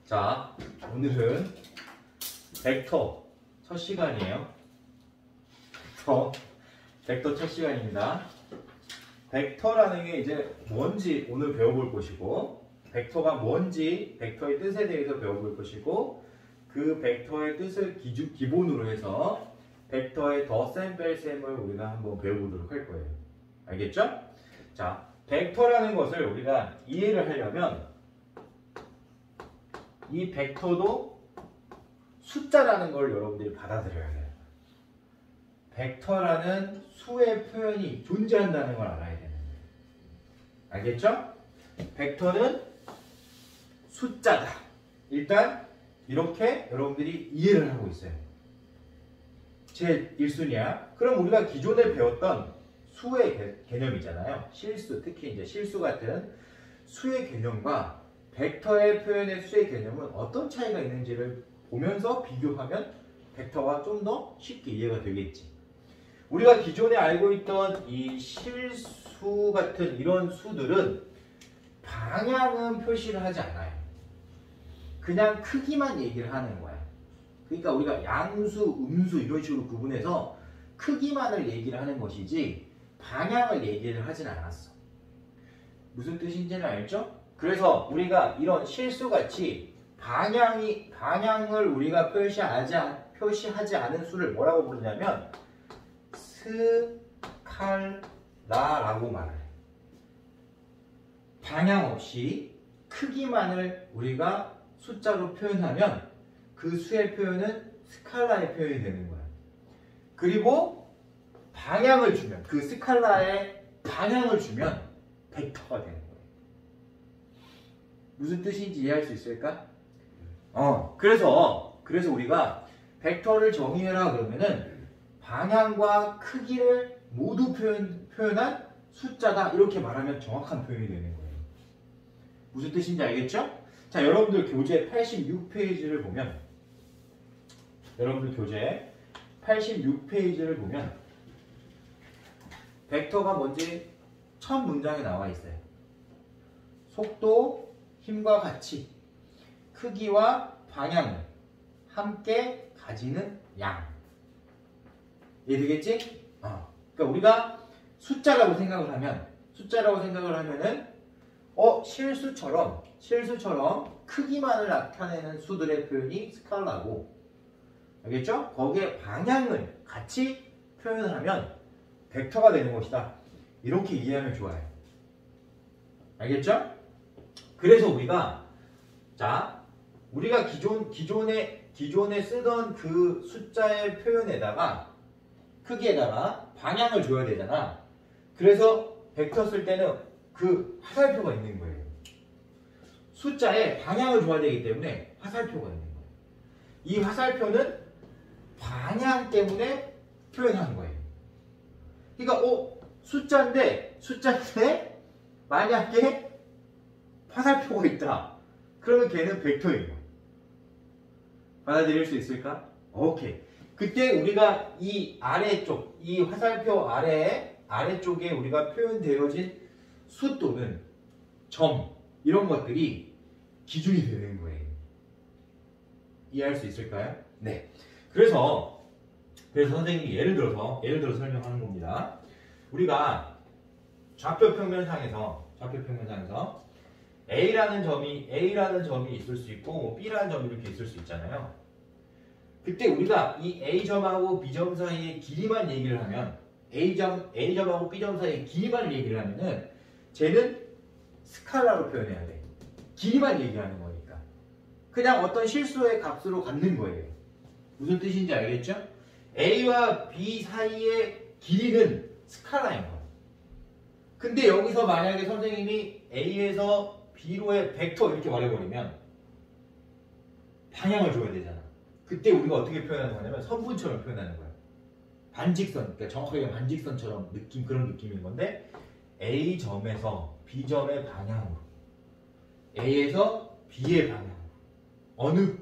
자, 오늘은 벡터 첫 시간이에요. 벡터 첫 시간입니다. 벡터라는 게 이제 뭔지 오늘 배워볼 것이고, 벡터가 뭔지, 벡터의 뜻에 대해서 배워볼 것이고, 그 벡터의 뜻을 기본으로 해서 벡터의 덧셈 뺄셈을 우리가 한번 배워보도록 할 거예요. 알겠죠? 자, 벡터라는 것을 우리가 이해를 하려면 이 벡터도 숫자라는 걸 여러분들이 받아들여야 돼요. 벡터라는 수의 표현이 존재한다는 걸 알아야 되는 거예요. 알겠죠? 벡터는 숫자다. 일단 이렇게 여러분들이 이해를 하고 있어요. 제 1순위야. 그럼 우리가 기존에 배웠던 수의 개념이잖아요. 실수, 특히 이제 실수 같은 수의 개념과 벡터의 표현의 수의 개념은 어떤 차이가 있는지를 보면서 비교하면 벡터가 좀 더 쉽게 이해가 되겠지. 우리가 기존에 알고 있던 이 실수 같은 이런 수들은 방향은 표시를 하지 않아요. 그냥 크기만 얘기를 하는 거야. 그러니까 우리가 양수, 음수 이런 식으로 구분해서 크기만을 얘기를 하는 것이지 방향을 얘기를 하진 않았어. 무슨 뜻인지는 알죠? 그래서 우리가 이런 실수같이 방향을 우리가 표시하지 않은 수를 뭐라고 부르냐면 스칼라라고 말을 해. 방향 없이 크기만을 우리가 숫자로 표현하면 그 수의 표현은 스칼라의 표현이 되는 거야. 그리고 방향을 주면, 그 스칼라에 방향을 주면 벡터가 되는 거야. 무슨 뜻인지 이해할 수 있을까? 그래서 우리가 벡터를 정의해라 그러면은 방향과 크기를 모두 표현한 숫자다 이렇게 말하면 정확한 표현이 되는 거예요. 무슨 뜻인지 알겠죠? 자, 여러분들 교재 86페이지를 보면 벡터가 뭔지 첫 문장에 나와 있어요. 속도, 힘과 같이 크기와 방향을 함께 가지는 양. 이해되겠지? 그러니까 우리가 숫자라고 생각을 하면은 실수처럼 크기만을 나타내는 수들의 표현이 스칼라고, 알겠죠? 거기에 방향을 같이 표현을 하면 벡터가 되는 것이다. 이렇게 이해하면 좋아요. 알겠죠? 그래서 우리가 기존에 쓰던 그 숫자의 표현에다가 크기에다가 방향을 줘야 되잖아. 그래서 벡터 쓸 때는 그 화살표가 있는 거예요. 숫자에 방향을 줘야 되기 때문에 화살표가 있는 거예요. 이 화살표는 방향 때문에 표현한 거예요. 그러니까 숫자인데 만약에 화살표가 있다. 그러면 걔는 벡터인 거야. 받아들일 수 있을까? 오케이. 그때 우리가 이 아래쪽, 이 화살표 아래쪽에 우리가 표현되어진 수 또는 점 이런 것들이 기준이 되는 거예요. 이해할 수 있을까요? 네. 그래서 선생님이 예를 들어서 설명하는 겁니다. 우리가 좌표 평면상에서 A라는 점이 있을 수 있고 B라는 점이 이렇게 있을 수 있잖아요. 그때 우리가 이 A점하고 B점 사이의 길이만 얘기를 하면 A점하고 B점 사이의 길이만 얘기를 하면은 쟤는 스칼라로 표현해야 돼. 길이만 얘기하는 거니까. 그냥 어떤 실수의 값으로 갖는 거예요. 무슨 뜻인지 알겠죠? A와 B 사이의 길이는 스칼라인 거야. 근데 여기서 만약에 선생님이 A에서 B로의 벡터 이렇게 말해버리면 방향을 줘야 되잖아. 그때 우리가 어떻게 표현하는 거냐면 선분처럼 표현하는 거야. 반직선, 그러니까 정확하게 반직선처럼 그런 느낌인 건데 A점에서 B점의 방향으로, A에서 B의 방향으로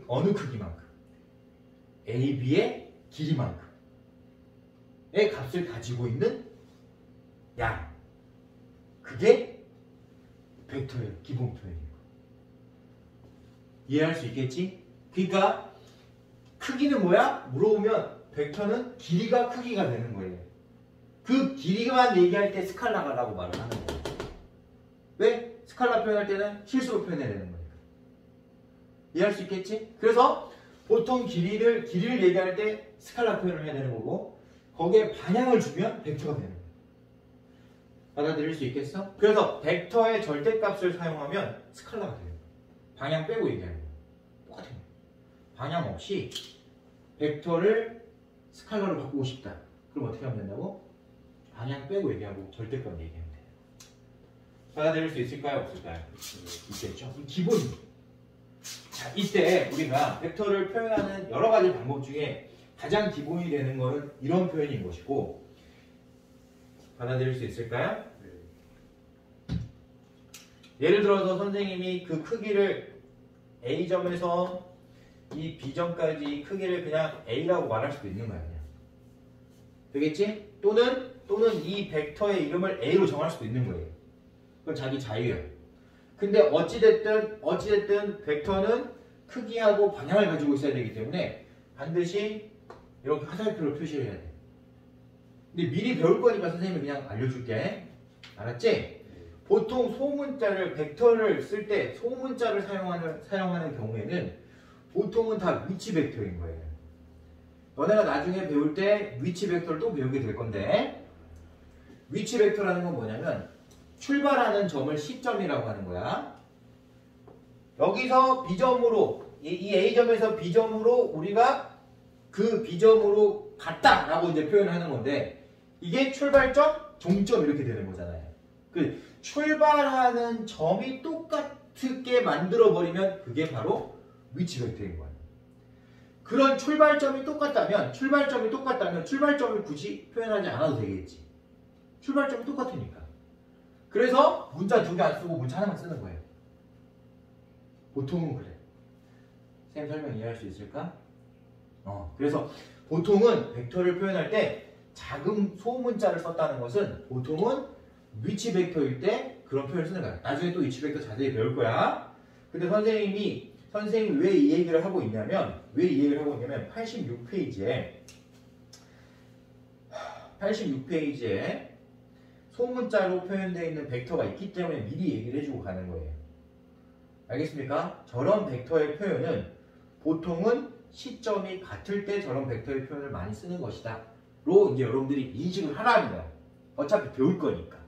어느 크기만큼, AB의 길이만큼의 값을 가지고 있는 양. 그게 벡터의 기본 표현이에요. 이해할 수 있겠지? 그러니까 크기는 뭐야? 물어보면 벡터는 길이가 크기가 되는 거예요. 그 길이만 얘기할 때 스칼라가라고 말을 하는 거예요. 왜? 스칼라 표현할 때는 실수로 표현해야 되는 거니까. 이해할 수 있겠지? 그래서 보통 길이를 얘기할 때 스칼라 표현을 해야 되는 거고 거기에 방향을 주면 벡터가 되는 거예요. 받아들일 수 있겠어? 그래서 벡터의 절대값을 사용하면 스칼라가 돼요. 방향 빼고 얘기하는 거예요. 똑같은 거예요. 방향 없이 벡터를 스칼라로 바꾸고 싶다. 그럼 어떻게 하면 된다고? 방향 빼고 얘기하고 절대값 얘기하면 돼요. 받아들일 수 있을까요? 없을까요? 있겠죠? 기본입니다. 자, 이때 우리가 벡터를 표현하는 여러 가지 방법 중에 가장 기본이 되는 것은 이런 표현인 것이고 받아들일 수 있을까요? 예를 들어서 선생님이 그 크기를 A점에서 이 B점까지 크기를 그냥 A라고 말할 수도 있는 거야. 그냥. 되겠지? 또는 이 벡터의 이름을 A로 정할 수도 있는 거예요. 그건 자기 자유예요. 근데 어찌됐든 벡터는 크기하고 방향을 가지고 있어야 되기 때문에 반드시 이렇게 화살표로 표시를 해야 돼. 근데 미리 배울 거니까 선생님이 그냥 알려줄게. 알았지? 보통 소문자를 벡터를 쓸 때 소문자를 사용하는 경우에는 보통은 다 위치 벡터인 거예요. 너네가 나중에 배울 때 위치 벡터를 또 배우게 될 건데 위치 벡터라는 건 뭐냐면 출발하는 점을 시점이라고 하는 거야. 여기서 B점으로 이 A점에서 B점으로 우리가 그 B점으로 갔다라고 이제 표현하는 건데 이게 출발점, 종점 이렇게 되는 거잖아요. 그 출발하는 점이 똑같게 만들어버리면 그게 바로 위치 벡터인 거예요. 그런 출발점이 똑같다면 출발점을 굳이 표현하지 않아도 되겠지. 출발점이 똑같으니까. 그래서 문자 2개 안 쓰고 문자 하나만 쓰는 거예요. 보통은 그래. 쌤 설명 이해할 수 있을까? 그래서 보통은 벡터를 표현할 때 작은 소문자를 썼다는 것은 보통은 위치 벡터일 때 그런 표현을 쓰는 거야. 나중에 또 위치 벡터 자세히 배울 거야. 근데 선생님이 왜 이 얘기를 하고 있냐면 86페이지에 소문자로 표현되어 있는 벡터가 있기 때문에 미리 얘기를 해주고 가는 거예요. 알겠습니까? 저런 벡터의 표현은 보통은 시점이 같을 때 저런 벡터의 표현을 많이 쓰는 것이다. 로 이제 여러분들이 인식을 하라는 거야. 어차피 배울 거니까.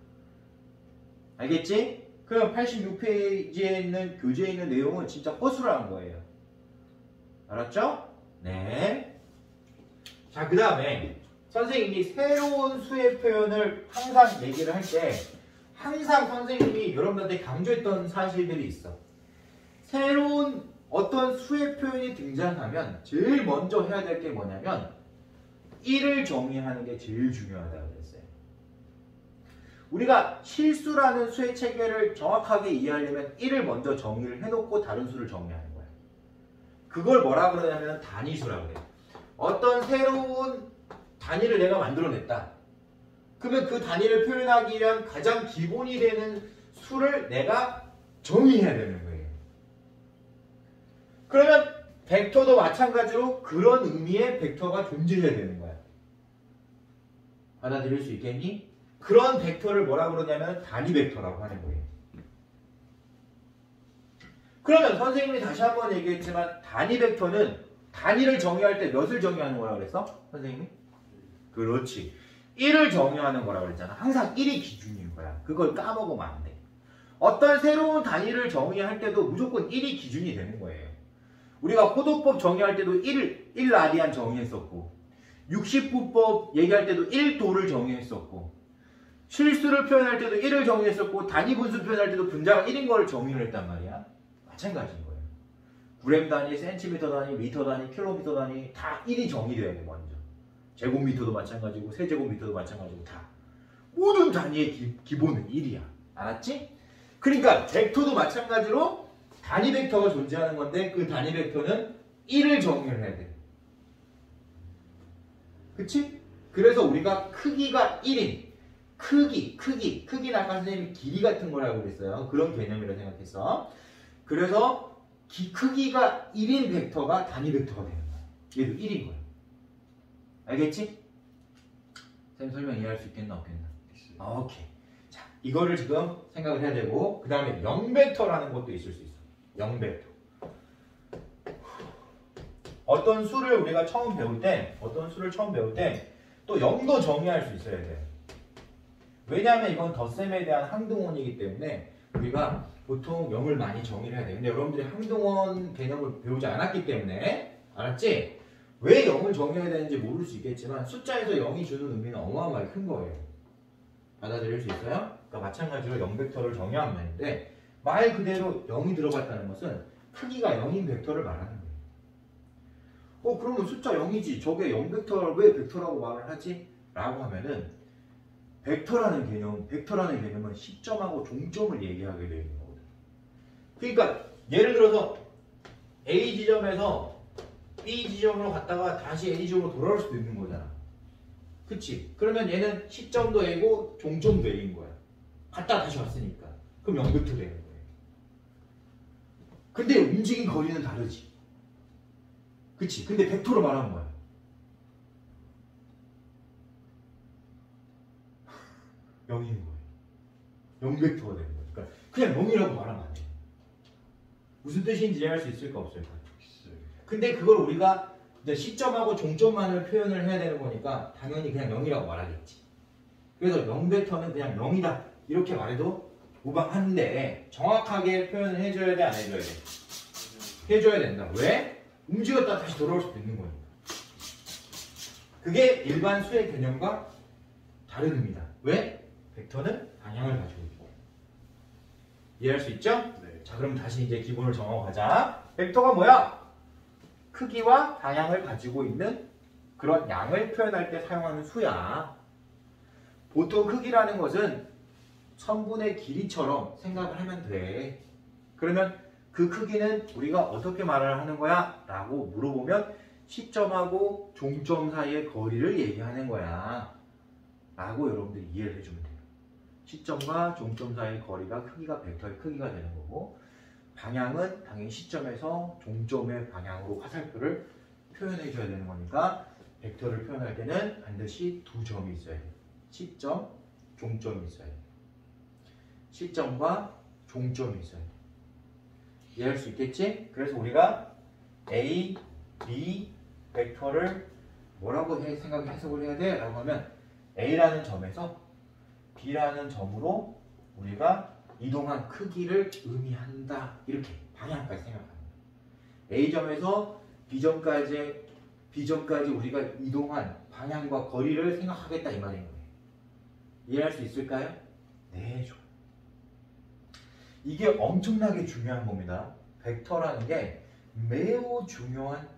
알겠지? 그럼 86페이지에 있는 교재에 있는 내용은 진짜 허술한 거예요. 알았죠? 네. 자, 그 다음에 선생님이 새로운 수의 표현을 항상 얘기를 할 때 항상 선생님이 여러분들한테 강조했던 사실들이 있어. 새로운 어떤 수의 표현이 등장하면 제일 먼저 해야 될 게 뭐냐면 1을 정의하는 게 제일 중요하다고 그랬어요. 우리가 실수라는 수의 체계를 정확하게 이해하려면 1을 먼저 정의를 해놓고 다른 수를 정의하는 거야. 그걸 뭐라 그러냐면 단위수라고 그래요. 어떤 새로운 단위를 내가 만들어냈다. 그러면 그 단위를 표현하기 위한 가장 기본이 되는 수를 내가 정의해야 되는 거예요. 그러면 벡터도 마찬가지로 그런 의미의 벡터가 존재해야 되는 거야. 받아들일 수 있겠니? 그런 벡터를 뭐라 그러냐면 단위 벡터라고 하는 거예요. 그러면 선생님이 다시 한번 얘기했지만 단위 벡터는 단위를 정의할 때 몇을 정의하는 거라고 그랬어? 선생님이? 그렇지. 1을 정의하는 거라고 그랬잖아. 항상 1이 기준인 거야. 그걸 까먹으면 안 돼. 어떤 새로운 단위를 정의할 때도 무조건 1이 기준이 되는 거예요. 우리가 호도법 정의할 때도 1라디안 정의했었고 60부법 얘기할 때도 1도를 정의했었고 실수를 표현할 때도 1을 정의했었고 단위 분수 표현할 때도 분자가 1인 걸 정의를 했단 말이야. 마찬가지인 거예요. 그램 단위, 센티미터 단위, 미터 단위, 킬로미터 단위 다 1이 정의돼야 돼 먼저. 제곱미터도 마찬가지고 세제곱미터도 마찬가지고 다. 모든 단위의 기본은 1이야. 알았지? 그러니까 벡터도 마찬가지로 단위 벡터가 존재하는 건데 그 단위 벡터는 1을 정의를 해야 돼. 그치? 그래서 우리가 크기가 1인 크기는 아까 선생님이 길이 같은 거라고 그랬어요. 그런 개념이라고 생각했어. 그래서 크기가 1인 벡터가 단위 벡터가 되는 거야. 얘도 1인 거야. 알겠지? 쌤 설명 이해할 수 있겠나 없겠나? 오케이. 자, 이거를 지금 생각을 해야 되고 그 다음에 0벡터라는 것도 있을 수 있어. 0벡터. 어떤 수를 우리가 처음 배울 때 또 0도 정의할 수 있어야 돼. 왜냐하면 이건 덧셈에 대한 항등원이기 때문에 우리가 보통 0을 많이 정의를 해야 돼. 근데 여러분들이 항등원 개념을 배우지 않았기 때문에 알았지? 왜 0을 정의해야 되는지 모를 수 있겠지만 숫자에서 0이 주는 의미는 어마어마하게 큰 거예요. 받아들일 수 있어요? 그러니까 마찬가지로 0벡터를 정의하면 되는데 말 그대로 0이 들어갔다는 것은 크기가 0인 벡터를 말하는 거예요. 그러면 숫자 0이지 저게 0벡터를 왜 벡터라고 말을 하지? 라고 하면은 벡터라는 개념은 시점하고 종점을 얘기하게 되어 있는 거거든. 그러니까 예를 들어서 A 지점에서 B 지점으로 갔다가 다시 A 지점으로 돌아올 수도 있는 거잖아. 그치? 그러면 얘는 시점도 A고 종점도 A인 거야. 갔다 다시 왔으니까. 그럼 0벡터 되는 거예요. 근데 움직인 거리는 다르지. 그치? 근데 벡터로 말하는 거야. 0인 거예요. 0벡터가 되는 거예요. 그러니까 그냥 0이라고 말하면 안 돼. 무슨 뜻인지 이해할 수 있을까 없을까? 근데 그걸 우리가 이제 시점하고 종점만을 표현을 해야 되는 거니까 당연히 그냥 0이라고 말하겠지. 그래서 0벡터는 그냥 0이다 이렇게 말해도 무방한데 정확하게 표현을 해줘야 돼 안 해줘야 돼? 해줘야 된다. 왜? 움직였다 다시 돌아올 수도 있는 거니까. 그게 일반 수의 개념과 다른 의미다. 왜? 벡터는 방향을 가지고 있고. 이해할 수 있죠? 네. 자, 그럼 다시 이제 기본을 정하고 가자. 벡터가 뭐야? 크기와 방향을 가지고 있는 그런 양을 표현할 때 사용하는 수야. 보통 크기라는 것은 선분의 길이처럼 생각을 하면 돼. 그러면 그 크기는 우리가 어떻게 말을 하는 거야? 라고 물어보면 시점하고 종점 사이의 거리를 얘기하는 거야. 라고 여러분들이 이해를 해주면 돼요. 시점과 종점 사이의 거리가 크기가 벡터의 크기가 되는 거고 방향은 당연히 시점에서 종점의 방향으로 화살표를 표현해 줘야 되는 거니까 벡터를 표현할 때는 반드시 두 점이 있어야 돼요. 시점, 종점이 있어야 돼요. 시점과 종점이 있어야 돼요. 이해할 수 있겠지? 그래서 우리가 A, B 벡터를 뭐라고 해석을 해야 돼? 라고 하면 A라는 점에서 B라는 점으로 우리가 이동한 크기를 의미한다. 이렇게 방향까지 생각합니다. A점에서 B점까지 우리가 이동한 방향과 거리를 생각하겠다 이 말인 거예요. 이해할 수 있을까요? 네, 좋아요. 이게 엄청나게 중요한 겁니다. 벡터라는 게 매우 중요한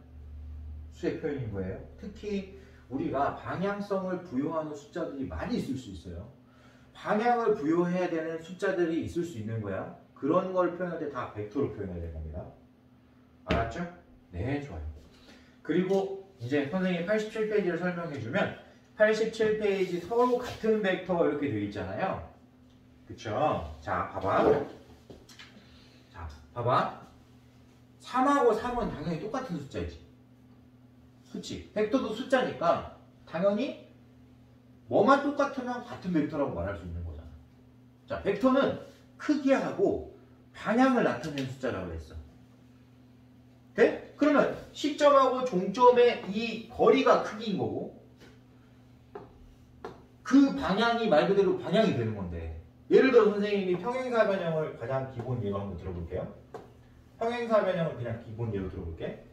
수의 표현인 거예요. 특히 우리가 방향성을 부여하는 숫자들이 많이 있을 수 있어요. 방향을 부여해야 되는 숫자들이 있을 수 있는 거야. 그런 걸 표현할 때 다 벡터로 표현해야 될 겁니다. 알았죠? 네, 좋아요. 그리고 이제 선생님이 87페이지를 설명해주면 87페이지 서로 같은 벡터 이렇게 되어 있잖아요. 그쵸? 자, 봐봐. 3하고 3은 당연히 똑같은 숫자이지. 그치? 벡터도 숫자니까 당연히 뭐만 똑같으면 같은 벡터라고 말할 수 있는 거잖아. 자, 벡터는 크기하고 방향을 나타내는 숫자라고 했어. 돼? 그러면 시점하고 종점의 이 거리가 크기인 거고 그 방향이 말 그대로 방향이 되는 건데 예를 들어 선생님이 평행사 변형을 가장 기본 예로 한번 들어볼게요. 평행사 변형을 그냥 기본 예로 들어볼게.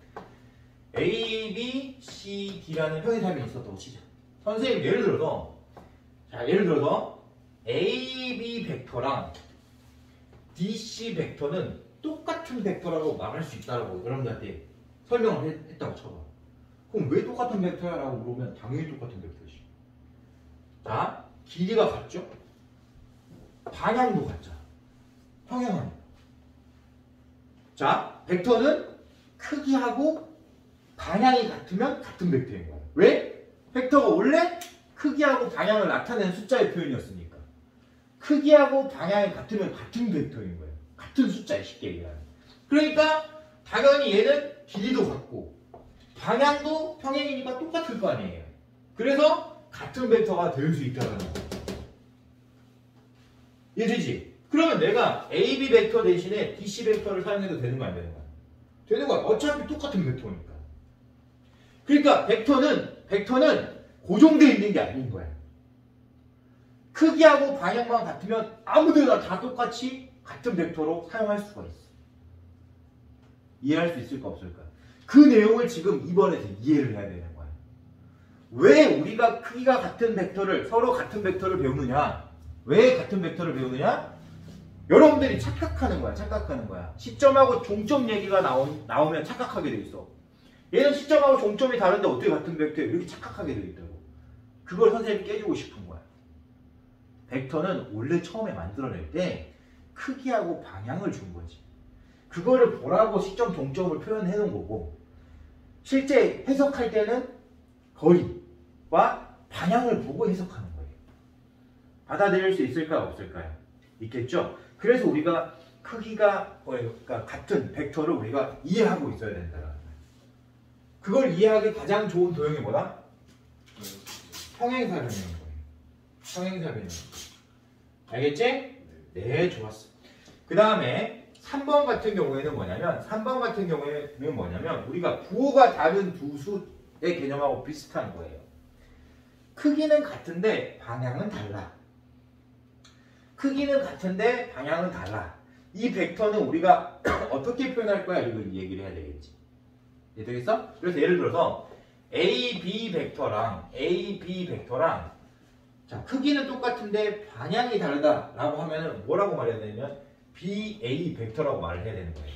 A, B, C, D라는 평행사 변형이 있었다고 치자. 선생님 예를 들어서 A, B 벡터랑 DC 벡터는 똑같은 벡터라고 말할 수 있다고 여러분들한테 설명을 했다고 쳐봐. 그럼 왜 똑같은 벡터야? 라고 물으면 당연히 똑같은 벡터지. 자, 길이가 같죠? 방향도 같잖아. 평행하니까. 자, 벡터는 크기하고 방향이 같으면 같은 벡터인 거야. 왜? 벡터가 원래 크기하고 방향을 나타내는 숫자의 표현이었으니까. 크기하고 방향이 같으면 같은 벡터인 거예요. 같은 숫자에 쉽게 얘기하면. 그러니까 당연히 얘는 길이도 같고 방향도 평행이니까 똑같을 거 아니에요. 그래서 같은 벡터가 될 수 있다는 거예요. 이해되지? 그러면 내가 AB 벡터 대신에 BC 벡터를 사용해도 되는 거 안 되는 거야? 되는 거야. 어차피 똑같은 벡터니까. 그러니까 벡터는 고정되어 있는 게 아닌 거야. 크기하고 방향만 같으면 아무데나 다 똑같이 같은 벡터로 사용할 수가 있어. 이해할 수 있을까 없을까? 그 내용을 지금 이번에서 이해를 해야 되는 거야. 왜 우리가 크기가 같은 벡터를 서로 같은 벡터를 배우느냐? 왜 같은 벡터를 배우느냐? 여러분들이 착각하는 거야. 착각하는 거야. 시점하고 종점 얘기가 나오면 착각하게 돼 있어. 얘는 시점하고 종점이 다른데 어떻게 같은 벡터에 이렇게 착각하게 돼 있다고. 그걸 선생님이 깨주고 싶은 거야. 벡터는 원래 처음에 만들어낼 때 크기하고 방향을 준 거지. 그거를 보라고 시점, 종점을 표현해 놓은 거고 실제 해석할 때는 거리와 방향을 보고 해석하는 거예요. 받아들일 수 있을까요? 없을까요? 있겠죠? 그래서 우리가 크기가 그러니까 같은 벡터를 우리가 이해하고 있어야 된다는 거예요. 그걸 이해하기 가장 좋은 도형이 뭐다? 평행사변형인 거예요. 평행사변형. 알겠지? 네, 좋았어. 그 다음에 3번 같은 경우에는 뭐냐면 우리가 부호가 다른 두 수의 개념하고 비슷한 거예요. 크기는 같은데 방향은 달라. 크기는 같은데 방향은 달라. 이 벡터는 우리가 어떻게 표현할 거야? 이걸 얘기를 해야 되겠지. 이해되겠어? 그래서 예를 들어서 AB 벡터랑 자, 크기는 똑같은데 방향이 다르다라고 하면은 뭐라고 말해야 되냐면 BA 벡터라고 말을 해야 되는 거예요.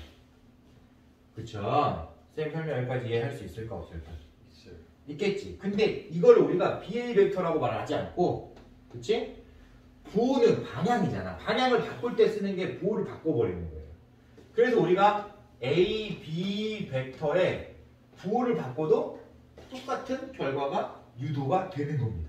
그쵸? 쌤 설명 여기까지 이해할 수 있을까 없을까? 있어요. 있겠지. 근데 이걸 우리가 BA 벡터라고 말을 하지 않고, 그치? 부호는 방향이잖아. 방향을 바꿀 때 쓰는 게 부호를 바꿔버리는 거예요. 그래서 우리가 A, B 벡터의 부호를 바꿔도 똑같은 결과가 유도가 되는 겁니다.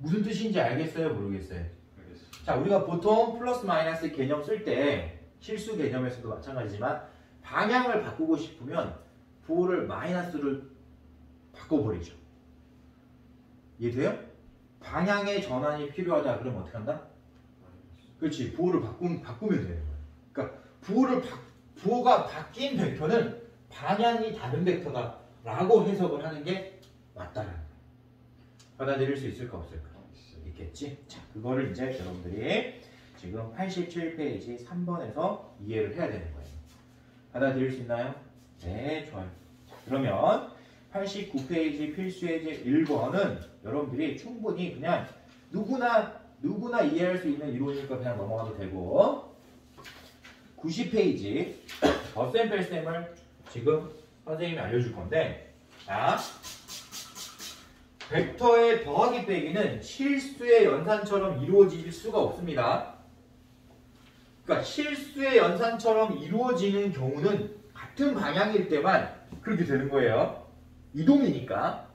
무슨 뜻인지 알겠어요? 모르겠어요? 알겠습니다. 자, 우리가 보통 플러스 마이너스 개념 쓸 때 실수 개념에서도 마찬가지지만 방향을 바꾸고 싶으면 부호를 마이너스를 바꿔버리죠. 이해돼요? 방향의 전환이 필요하다. 그러면 어떻게 한다? 그렇지. 부호를 바꾸면 되는 거예요. 그러니까 부호가 바뀐 벡터는 방향이 다른 벡터다라고 해석을 하는 게 맞다라는 거예요. 받아들일 수 있을까 없을까? 있겠지? 자, 그거를 이제 여러분들이 지금 87페이지 3번에서 이해를 해야 되는 거예요. 받아들일 수 있나요? 네, 좋아요. 자, 그러면 89페이지 필수예제 1번은 여러분들이 충분히 그냥 누구나 이해할 수 있는 이론이니까 그냥 넘어가도 되고 90페이지 덧셈 뺄셈을 지금 선생님이 알려줄 건데 자, 벡터의 더하기 빼기는 실수의 연산처럼 이루어질 수가 없습니다. 그러니까 실수의 연산처럼 이루어지는 경우는 같은 방향일 때만 그렇게 되는 거예요. 이동이니까.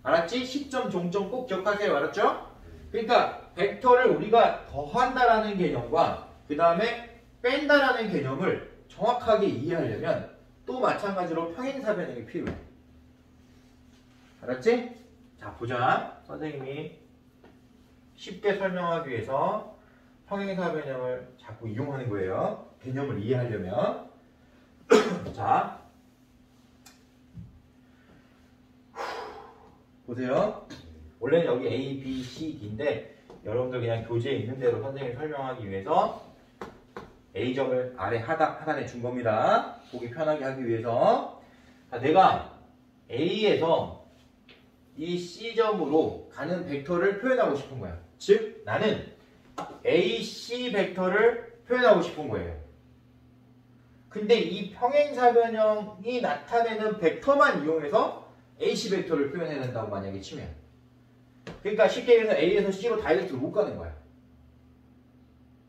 알았지? 시점, 종점 꼭 기억하세요. 알았죠? 그러니까 벡터를 우리가 더한다라는 개념과 그 다음에 뺀다라는 개념을 정확하게 이해하려면 또 마찬가지로 평행사변형이 필요해. 알았지? 자, 보자. 선생님이 쉽게 설명하기 위해서 평행사변형을 자꾸 이용하는 거예요. 개념을 이해하려면. 자, 보세요. 원래는 여기 A, B, C, D인데 여러분들 그냥 교재에 있는 대로 선생님이 설명하기 위해서 A점을 아래 하단에 준 겁니다. 보기 편하게 하기 위해서. 자, 내가 A에서 이 C점으로 가는 벡터를 표현하고 싶은 거야. 즉, 나는 AC 벡터를 표현하고 싶은 거예요. 근데 이 평행사변형이 나타내는 벡터만 이용해서 AC 벡터를 표현해야 된다고 만약에 치면. 그러니까 쉽게 얘기해서 A에서 C로 다이렉트로 못 가는 거야.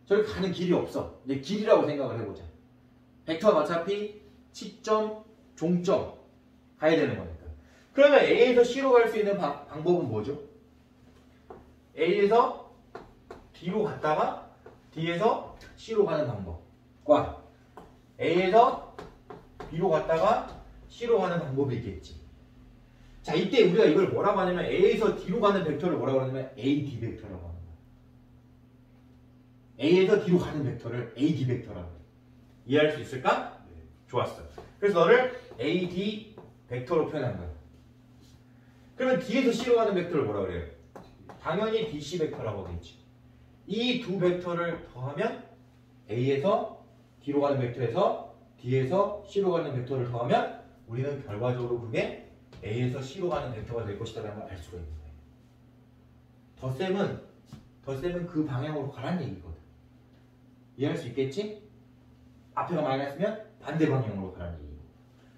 저기 가는 길이 없어. 이제 길이라고 생각을 해보자. 벡터는 어차피 시점, 종점 가야 되는 거니까. 그러면 A에서 C로 갈 수 있는 방법은 뭐죠? A에서 D로 갔다가 D에서 C로 가는 방법과 A에서 B로 갔다가 C로 가는 방법이 있겠지. 자, 이때 우리가 이걸 뭐라고 하냐면 A에서 D로 가는 벡터를 뭐라고 하냐면 AD 벡터라고 하는 거야. A에서 D로 가는 벡터를 AD 벡터라고 해. 이해할 수 있을까? 네. 좋았어. 그래서 너를 AD 벡터로 표현한 거야. 그러면 D에서 C로 가는 벡터를 뭐라고 그래요? 당연히 DC 벡터라고 하겠지. 이 두 벡터를 더하면 A에서 D로 가는 벡터에서 D에서 C로 가는 벡터를 더하면 우리는 결과적으로 그게 A에서 C로 가는 벡터가 될 것이다 라는 걸 알 수가 있는 거예요. 덧셈은 그 방향으로 가라는 얘기거든. 이해할 수 있겠지? 앞에가 마이너스면 반대 방향으로 가라는 얘기고.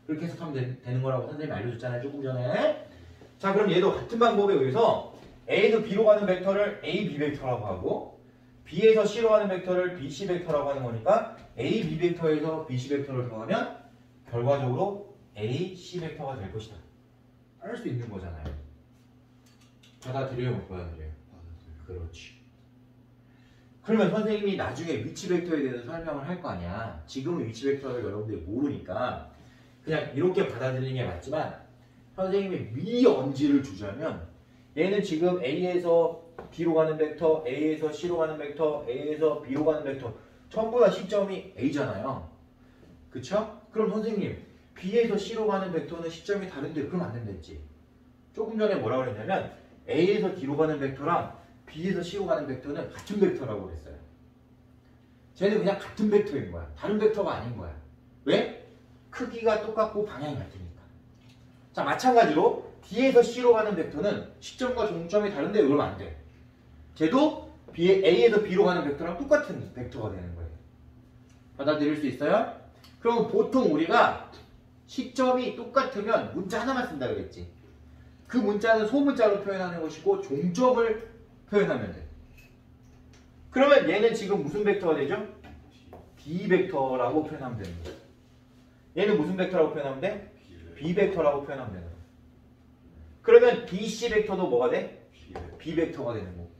그렇게 해석하면 되는 거라고 선생님이 알려줬잖아요, 조금 전에. 자, 그럼 얘도 같은 방법에 의해서 A에서 B로 가는 벡터를 AB 벡터라고 하고 B에서 C로 가는 벡터를 BC 벡터라고 하는 거니까 AB 벡터에서 BC 벡터를 더하면 결과적으로 AC 벡터가 될 것이다. 알 수 있는 거잖아요. 받아들여요, 못 받아들여요? 그렇지. 그러면 선생님이 나중에 위치 벡터에 대해서 설명을 할 거 아니야. 지금은 위치 벡터를 여러분들이 모르니까 그냥 이렇게 받아들이는 게 맞지만 선생님이 미언지를 주자면 얘는 지금 A에서 B로 가는 벡터, A에서 C로 가는 벡터, A에서 B로 가는 벡터 전부 다 시점이 A잖아요. 그쵸? 그럼 선생님 B에서 C로 가는 벡터는 시점이 다른데 그럼 안 된댔지. 조금 전에 뭐라고 그랬냐면 A에서 D로 가는 벡터랑 B에서 C로 가는 벡터는 같은 벡터라고 그랬어요. 쟤는 그냥 같은 벡터인 거야. 다른 벡터가 아닌 거야. 왜? 크기가 똑같고 방향이 같으니까. 자, 마찬가지로 D에서 C로 가는 벡터는 시점과 종점이 다른데 그러면 안 돼. 쟤도 A에서 B로 가는 벡터랑 똑같은 벡터가 되는 거예요. 받아들일 수 있어요? 그럼 보통 우리가 시점이 똑같으면 문자 하나만 쓴다 그랬지. 그 문자는 소문자로 표현하는 것이고 종점을 표현하면 돼. 그러면 얘는 지금 무슨 벡터가 되죠? D 벡터라고 표현하면 되는 거예요. 얘는 무슨 벡터라고 표현하면 돼? B 벡터라고 표현하면 되는 거예요. 그러면 BC 벡터도 뭐가 돼? B 벡터가 되는 거고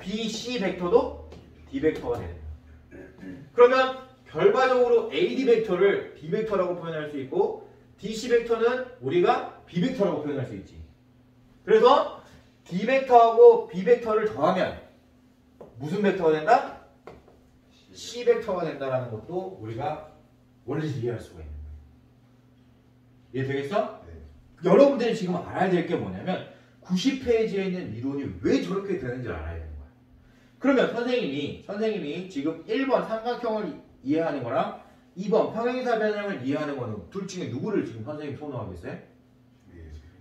BC 벡터도 D 벡터가 되는 거예요. 그러면 결과적으로 AD 벡터를 D 벡터라고 표현할 수 있고 DC 벡터는 우리가 B 벡터라고 표현할 수 있지. 그래서 D 벡터하고 B 벡터를 더하면 무슨 벡터가 된다? C 벡터가 된다라는 것도 우리가 원리를 이해할 수가 있는 거예요. 이해되겠어? 네. 여러분들이 지금 알아야 될 게 뭐냐면 90페이지에 있는 이론이 왜 저렇게 되는지 알아야 되는 거야. 그러면 선생님이 지금 1번 삼각형을 이해하는 거랑 2번 평행사 변형을 이해하는 거는 둘 중에 누구를 지금 선생님 선호하겠어요?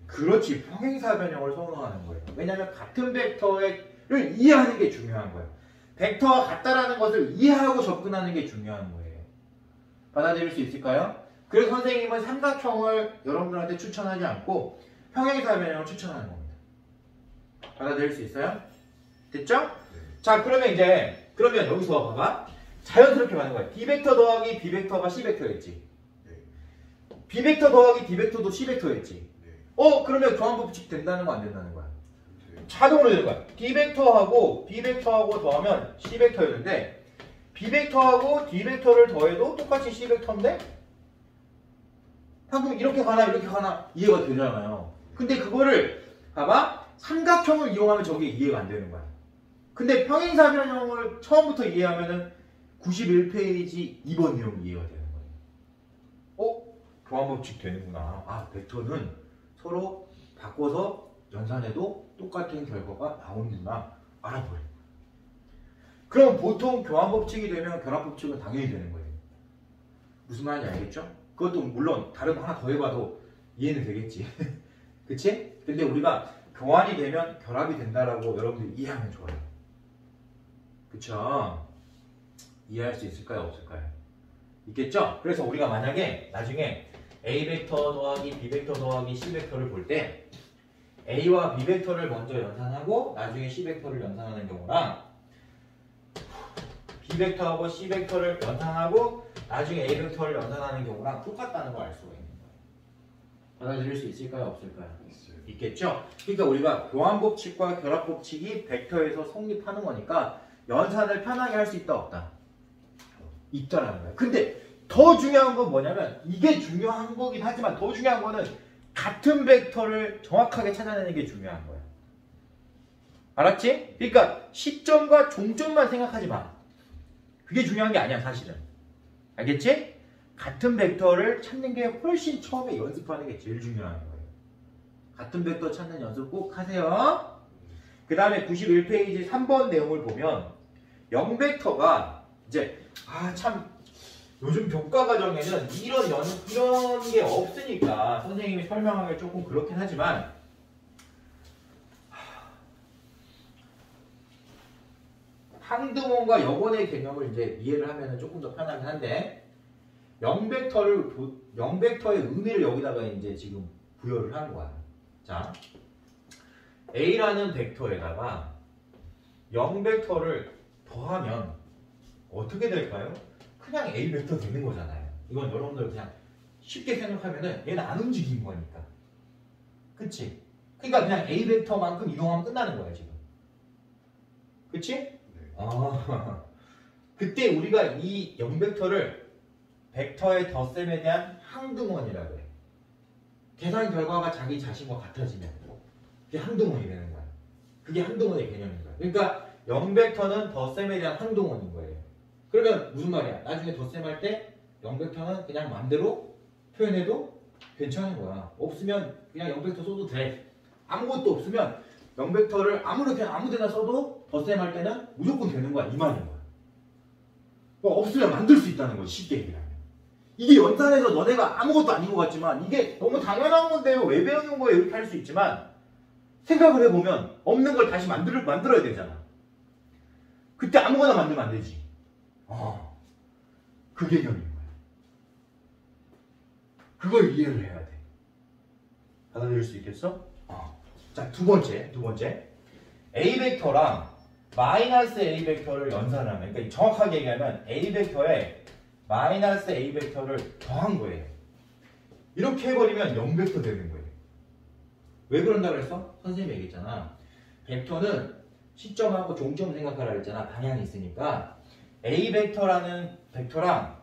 그렇지, 평행사 변형을 선호하는 거예요. 왜냐하면 같은 벡터를 이해하는 게 중요한 거예요. 벡터와 같다라는 것을 이해하고 접근하는 게 중요한 거예요. 받아들일 수 있을까요? 그래서 선생님은 삼각형을 여러분들한테 추천하지 않고 평행사 변형을 추천하는 겁니다. 받아들일 수 있어요? 됐죠? 네. 자, 그러면 여기서 봐봐. 자연스럽게 가는 거야. D 벡터 더하기 B 벡터가 C 벡터였지. 네. B 벡터 더하기 D 벡터도 C 벡터였지. 네. 그러면 교환법칙 된다는 거 안 된다는 거야? 네. 자동으로 되는 거야. D 벡터하고 B 벡터하고 더하면 C 벡터였는데 B 벡터하고 D 벡터를 더해도 똑같이 C 벡터인데 방금 이렇게 가나 이해가 되잖아요. 근데 그거를 봐봐. 삼각형을 이용하면 저게 이해가 안 되는 거야. 근데 평행사 변형을 처음부터 이해하면은 91페이지 2번 내용이 이해가 되는 거예요. 교환법칙 되는구나. 아, 벡터는 서로 바꿔서 연산해도 똑같은 결과가 나오는구나. 알아버려. 그럼 보통 교환법칙이 되면 결합법칙은 당연히 되는 거예요. 무슨 말인지 알겠죠? 그것도 물론 다른 거 하나 더 해봐도 이해는 되겠지. 그치? 근데 우리가 교환이 되면 결합이 된다라고 여러분들이 이해하면 좋아요. 그쵸? 이해할 수 있을까요? 없을까요? 있겠죠? 그래서 우리가 만약에 나중에 A 벡터 더하기 B 벡터 더하기 C 벡터를 볼 때 A와 B 벡터를 먼저 연산하고 나중에 C 벡터를 연산하는 경우랑 B 벡터하고 C 벡터를 연산하고 나중에 A 벡터를 연산하는 경우랑 똑같다는 걸 알 수가 있는 거예요. 받아들일 수 있을까요? 없을까요? 있겠죠? 그러니까 우리가 교환법칙과 결합법칙이 벡터에서 성립하는 거니까 연산을 편하게 할 수 있다 없다? 있다라는 거예요. 근데 더 중요한 건 뭐냐면 이게 중요한 거긴 하지만 더 중요한 거는 같은 벡터를 정확하게 찾아내는 게 중요한 거야. 알았지? 그러니까 시점과 종점만 생각하지 마. 그게 중요한 게 아니야 사실은. 알겠지? 같은 벡터를 찾는 게 훨씬 처음에 연습하는 게 제일 중요한 거예요. 같은 벡터 찾는 연습 꼭 하세요. 그 다음에 91페이지 3번 내용을 보면 0벡터가 이제 참 요즘 교과 과정에는 이런 게 없으니까 선생님이 설명하기 조금 그렇긴 하지만 항등원과 역원의 개념을 이제 이해를 하면 조금 더 편하긴 한데 0벡터의 의미를 여기다가 이제 지금 부여를 한 거야. 자, A라는 벡터에다가 0벡터를 더하면 어떻게 될까요? 그냥 A 벡터 되는 거잖아요. 이건 여러분들 그냥 쉽게 생각하면은 얘는 안 움직인 거니까. 그치? 그러니까 그냥 A 벡터만큼 이동하면 끝나는 거야, 지금. 그치? 네. 그때 우리가 이 0벡터를 벡터의 덧셈에 대한 항등원이라고 해. 계산 결과가 자기 자신과 같아지면 그게 항등원이 되는 거야. 그게 항등원의 개념인 거야. 그러니까 0벡터는 덧셈에 대한 항등원인 거예요. 그러면 무슨 말이야? 나중에 덧셈할 때 0벡터는 그냥 맘대로 표현해도 괜찮은 거야. 없으면 그냥 0벡터 써도 돼. 아무것도 없으면 0벡터를 그냥 아무 데나 써도 덧셈할 때는 무조건 되는 거야. 이 말인 거야. 없으면 만들 수 있다는 거지. 쉽게 얘기하면. 이게 연산에서 너네가 아무것도 아닌 것 같지만 이게 너무 당연한 건데요. 왜 배우는 거예요? 이렇게 할 수 있지만 생각을 해보면 없는 걸 다시 만들어야 되잖아. 그때 아무거나 만들면 안 되지. 그 개념인 거야. 그걸 이해를 해야 돼. 받아들일 수 있겠어? 자, 두 번째. A 벡터랑 마이너스 A 벡터를 연산을 하면, 그러니까 정확하게 얘기하면 A 벡터에 마이너스 A 벡터를 더한 거예요. 이렇게 해버리면 0벡터 되는 거예요. 왜 그런다 그랬어? 선생님이 얘기했잖아. 벡터는 시점하고 종점 생각하라 그랬잖아. 방향이 있으니까 A 벡터라는 벡터랑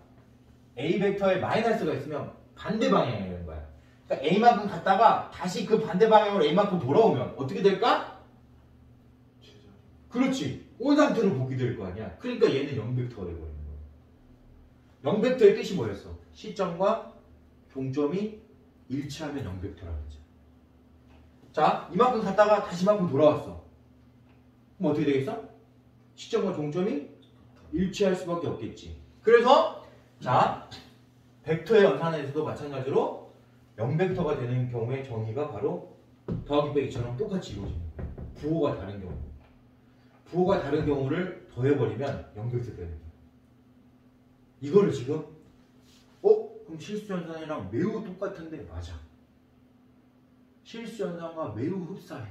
A 벡터에 마이너스가 있으면 반대 방향이 되는 거야. 그러니까 A만큼 갔다가 다시 그 반대 방향으로 A만큼 돌아오면 어떻게 될까? 그렇지. 온 상태로 보게 될 거 아니야. 그러니까 얘는 0벡터가 되버리는 거야. 0벡터의 뜻이 뭐였어? 시점과 종점이 일치하면 0벡터라고 했죠. 자, 이만큼 갔다가 다시 이만큼 돌아왔어. 그럼 어떻게 되겠어? 시점과 종점이 일치할 수밖에 없겠지. 그래서 자, 벡터의 연산에서도 마찬가지로 0벡터가 되는 경우의 정의가 바로 더하기 빼기처럼 똑같이 이루어지는 거예요. 부호가 다른 경우. 부호가 다른 경우를 더해버리면 0벡터 되는 거예요. 이거를 지금 그럼 실수연산이랑 매우 똑같은데 맞아. 실수연산과 매우 흡사해.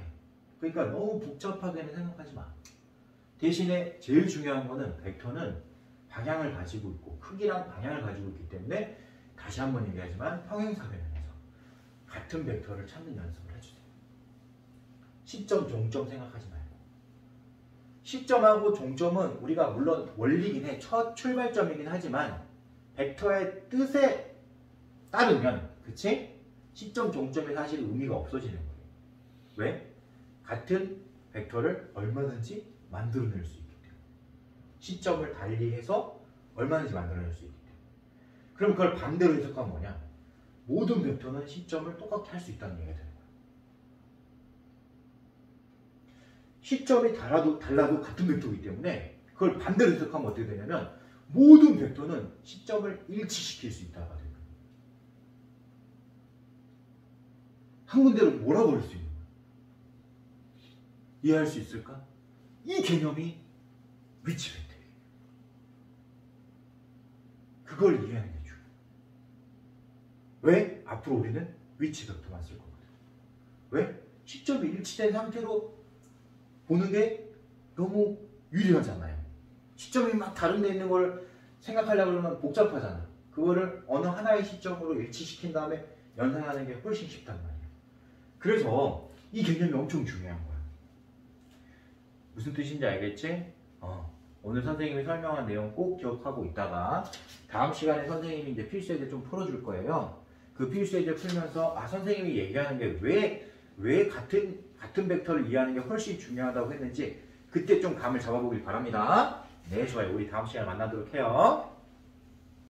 그러니까 너무 복잡하게는 생각하지 마. 대신에 제일 중요한 거는 벡터는 방향을 가지고 있고 크기랑 방향을 가지고 있기 때문에 다시 한번 얘기하지만 평행사변에서 같은 벡터를 찾는 연습을 해주세요. 시점, 종점 생각하지 말고. 시점하고 종점은 우리가 물론 원리긴 해. 첫 출발점이긴 하지만 벡터의 뜻에 따르면 그치? 시점, 종점이 사실 의미가 없어지는 거예요. 왜? 같은 벡터를 얼마든지 만들어낼 수 있기 때문에. 시점을 달리해서 얼마든지 만들어낼 수 있기 때문에. 그럼 그걸 반대로 해석하면 뭐냐? 모든 벡터는 시점을 똑같게 할 수 있다는 얘기가 되는 거예요. 시점이 달라도 같은 벡터이기 때문에 그걸 반대로 해석하면 어떻게 되냐면 모든 벡터는 시점을 일치시킬 수 있다가 돼요. 한 군데로 몰아버릴 수 있는 거예요. 이해할 수 있을까? 이 개념이 위치 벡터예요. 그걸 이해하는 게 중요해요. 왜? 앞으로 우리는 위치 벡터만 쓸 거거든요. 왜? 시점이 일치된 상태로 보는 게 너무 유리하잖아요. 시점이 막 다른 데 있는 걸 생각하려고 그러면 복잡하잖아. 그거를 어느 하나의 시점으로 일치시킨 다음에 연산하는 게 훨씬 쉽단 말이에요. 그래서 이 개념이 엄청 중요한 거야. 무슨 뜻인지 알겠지? 오늘 선생님이 설명한 내용 꼭 기억하고 있다가 다음 시간에 선생님이 이제 필수예제 좀 풀어줄 거예요. 그 필수예제 풀면서 선생님이 얘기하는 게 왜 같은 벡터를 이해하는 게 훨씬 중요하다고 했는지 그때 좀 감을 잡아보길 바랍니다. 네, 좋아요. 우리 다음 시간에 만나도록 해요.